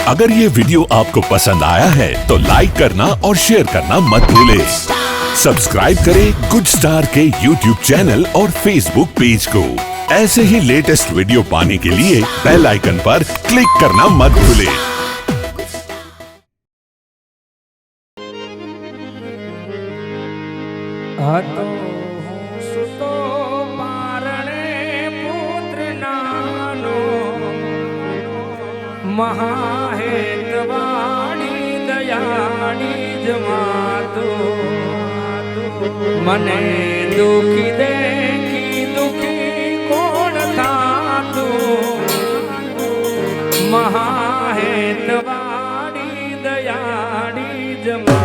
अगर ये वीडियो आपको पसंद आया है तो लाइक करना और शेयर करना मत भूलें। सब्सक्राइब करें गुड स्टार के यूट्यूब चैनल और फेसबुक पेज को। ऐसे ही लेटेस्ट वीडियो पाने के लिए बेल आइकन पर क्लिक करना मत भूलें। महाहेतवाणी दयाणी जमातो मने दुखी देखी दुखी कोण थातो महाहेतवाणी दयाणी जमातो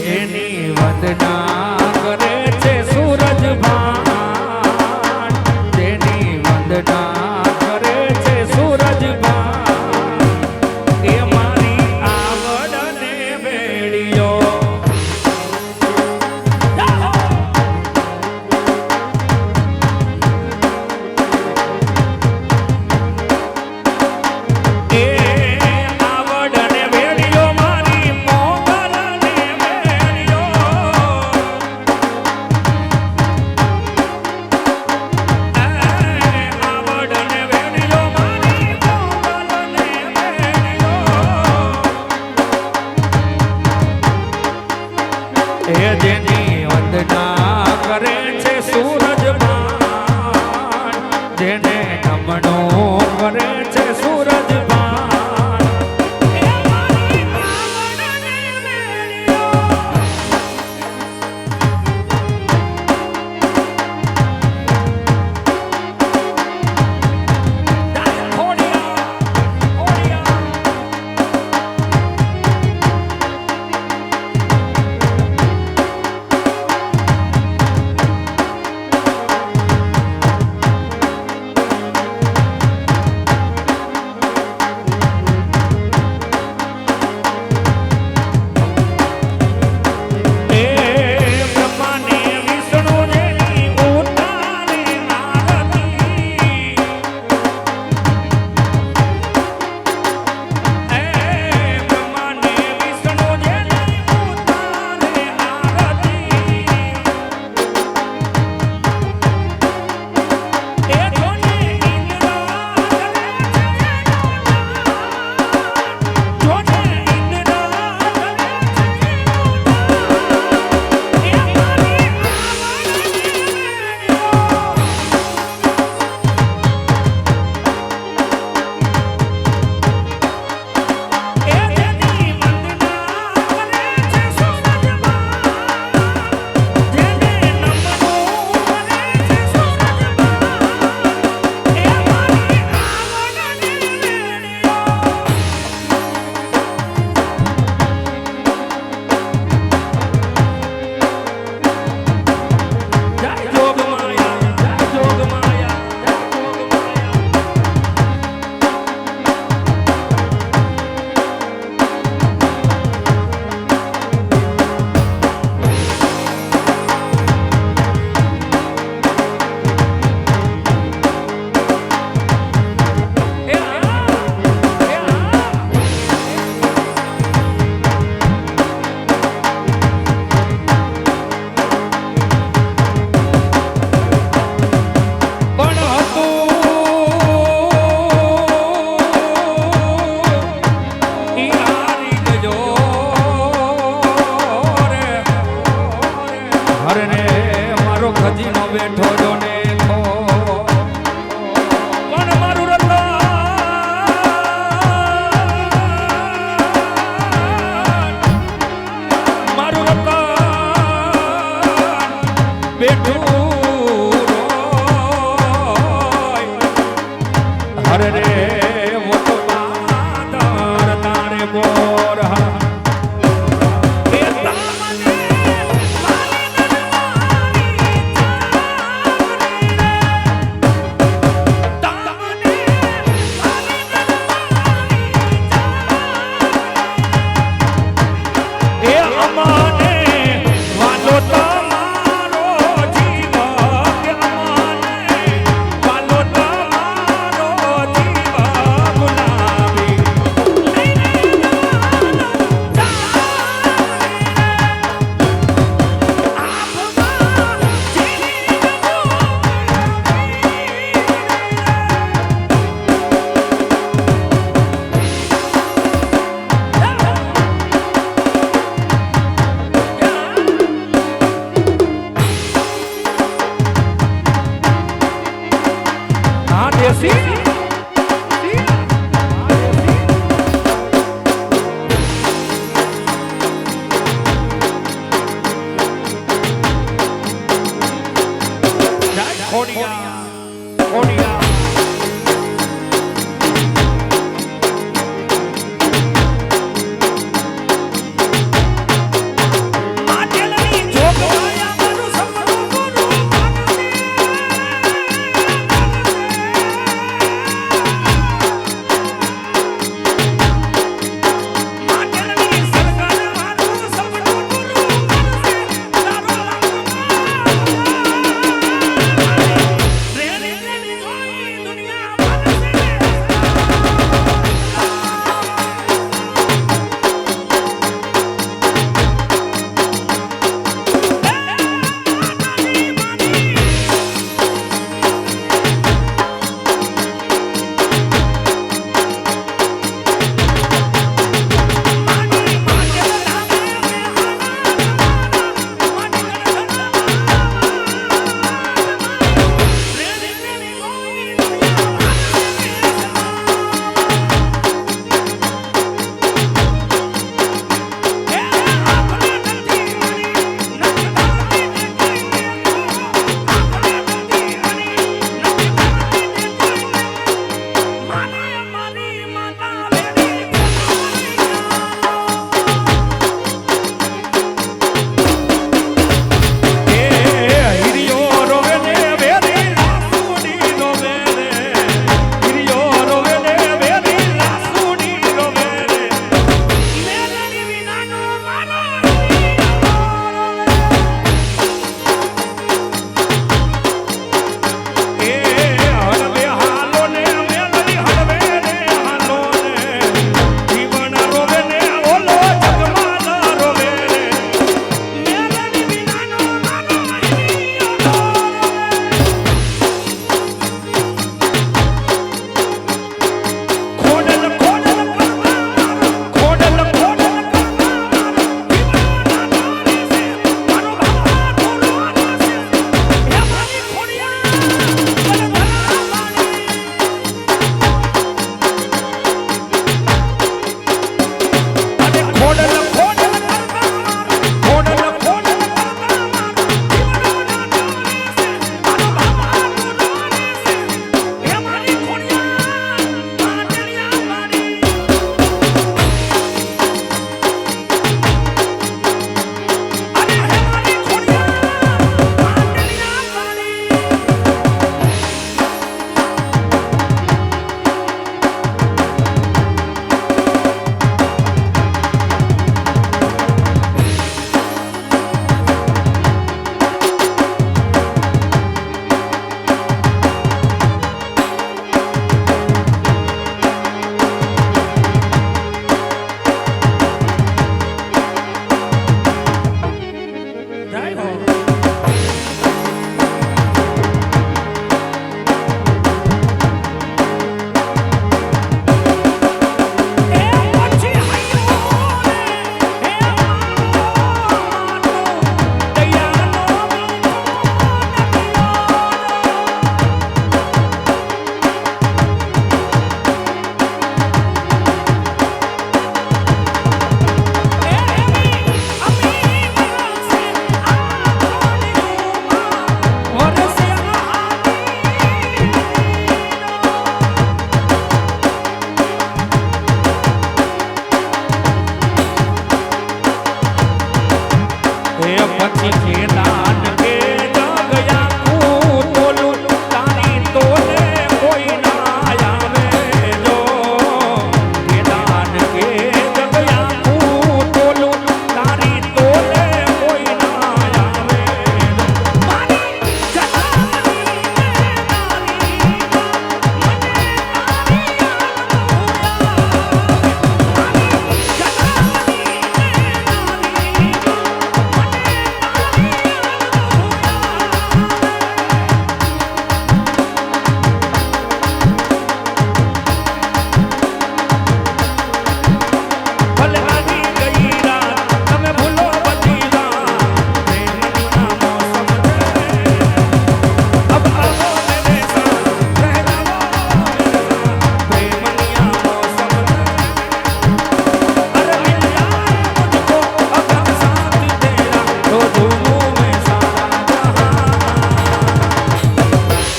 જેની વંદના કરે છે સૂરજ ભાન જેની વંદના કરે છે સૂરજ ભાન એ મારી આવડને વેળિયો જેની વંદના કરે છે સૂરજ ભાન જેને નમનો કરે છે સૂરજ ભાન Hey!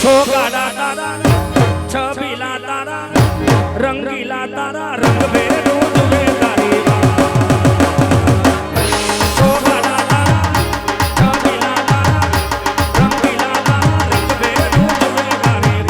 છોગાડા તારા છબીલા તારા રંગીલા તારા રંગ ભેરું જુએ તારી છોગાડા તારા છબીલા તારા રંગીલા તારા રંગ ભેરું જુએ તારી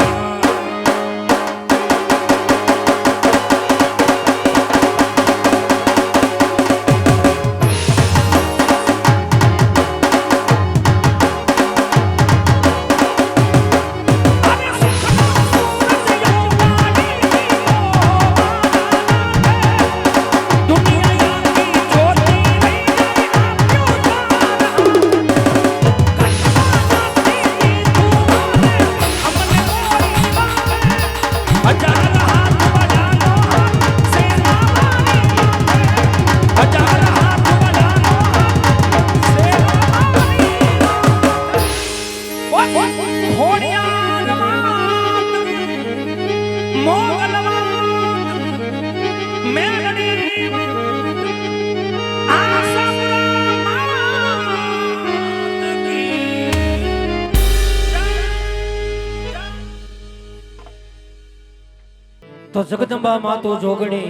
तो जगदम्बा मातो जोगणी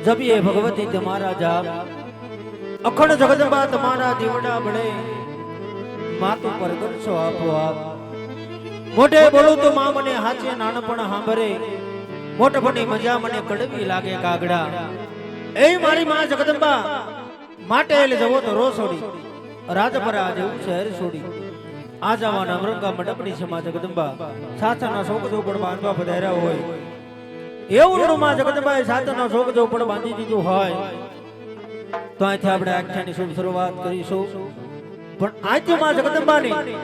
जब ये भगवती तुम्हारा जाप अखंड जगदम्बा तुम्हारा दीवड़ा बड़े मातो परगट सो आपो आप मोटे बोलू तो मां मने हाचे नानपण हांभरे मोटपणी मजा मने कड़वी लागे कागड़ा ए मारी मां जगदम्बा माटे ले जवो तो रो सोडी राजपरा जेवू शहर सोडी आ जवाना अमरंगा मंडपनी से मां जगदम्बा साथाना शोक जो पण बांधवा पधार्या होय એવું માં જગદંબાએ સાતનો શોક જો પણ બાંધી દીધું હોય તો અહીંથી આપણે આખ્યાની શુભ શરૂઆત કરીશું પણ આજથી માં જગદંબાની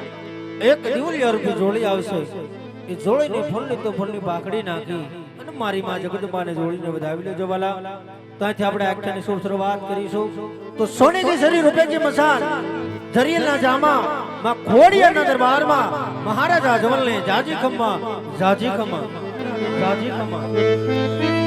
એક દિવલી અર્પી જોડી આવશે એ જોડીની ફૂલની તો ફૂલની પાકડી નાખી અને મારી માં જગદંબાને જોડીને વધાવી લેજો વાલા તો અહીંથી આપણે આખ્યાની શુભ શરૂઆત કરીશું તો સોની કી શરીર રૂપે કી મસાલ જરિયલના જામા માં ખોડિયાના દરબારમાં મહારાજા જવલને જાજી ખમ્મા જાજી ખમ્મા રાજી ખમા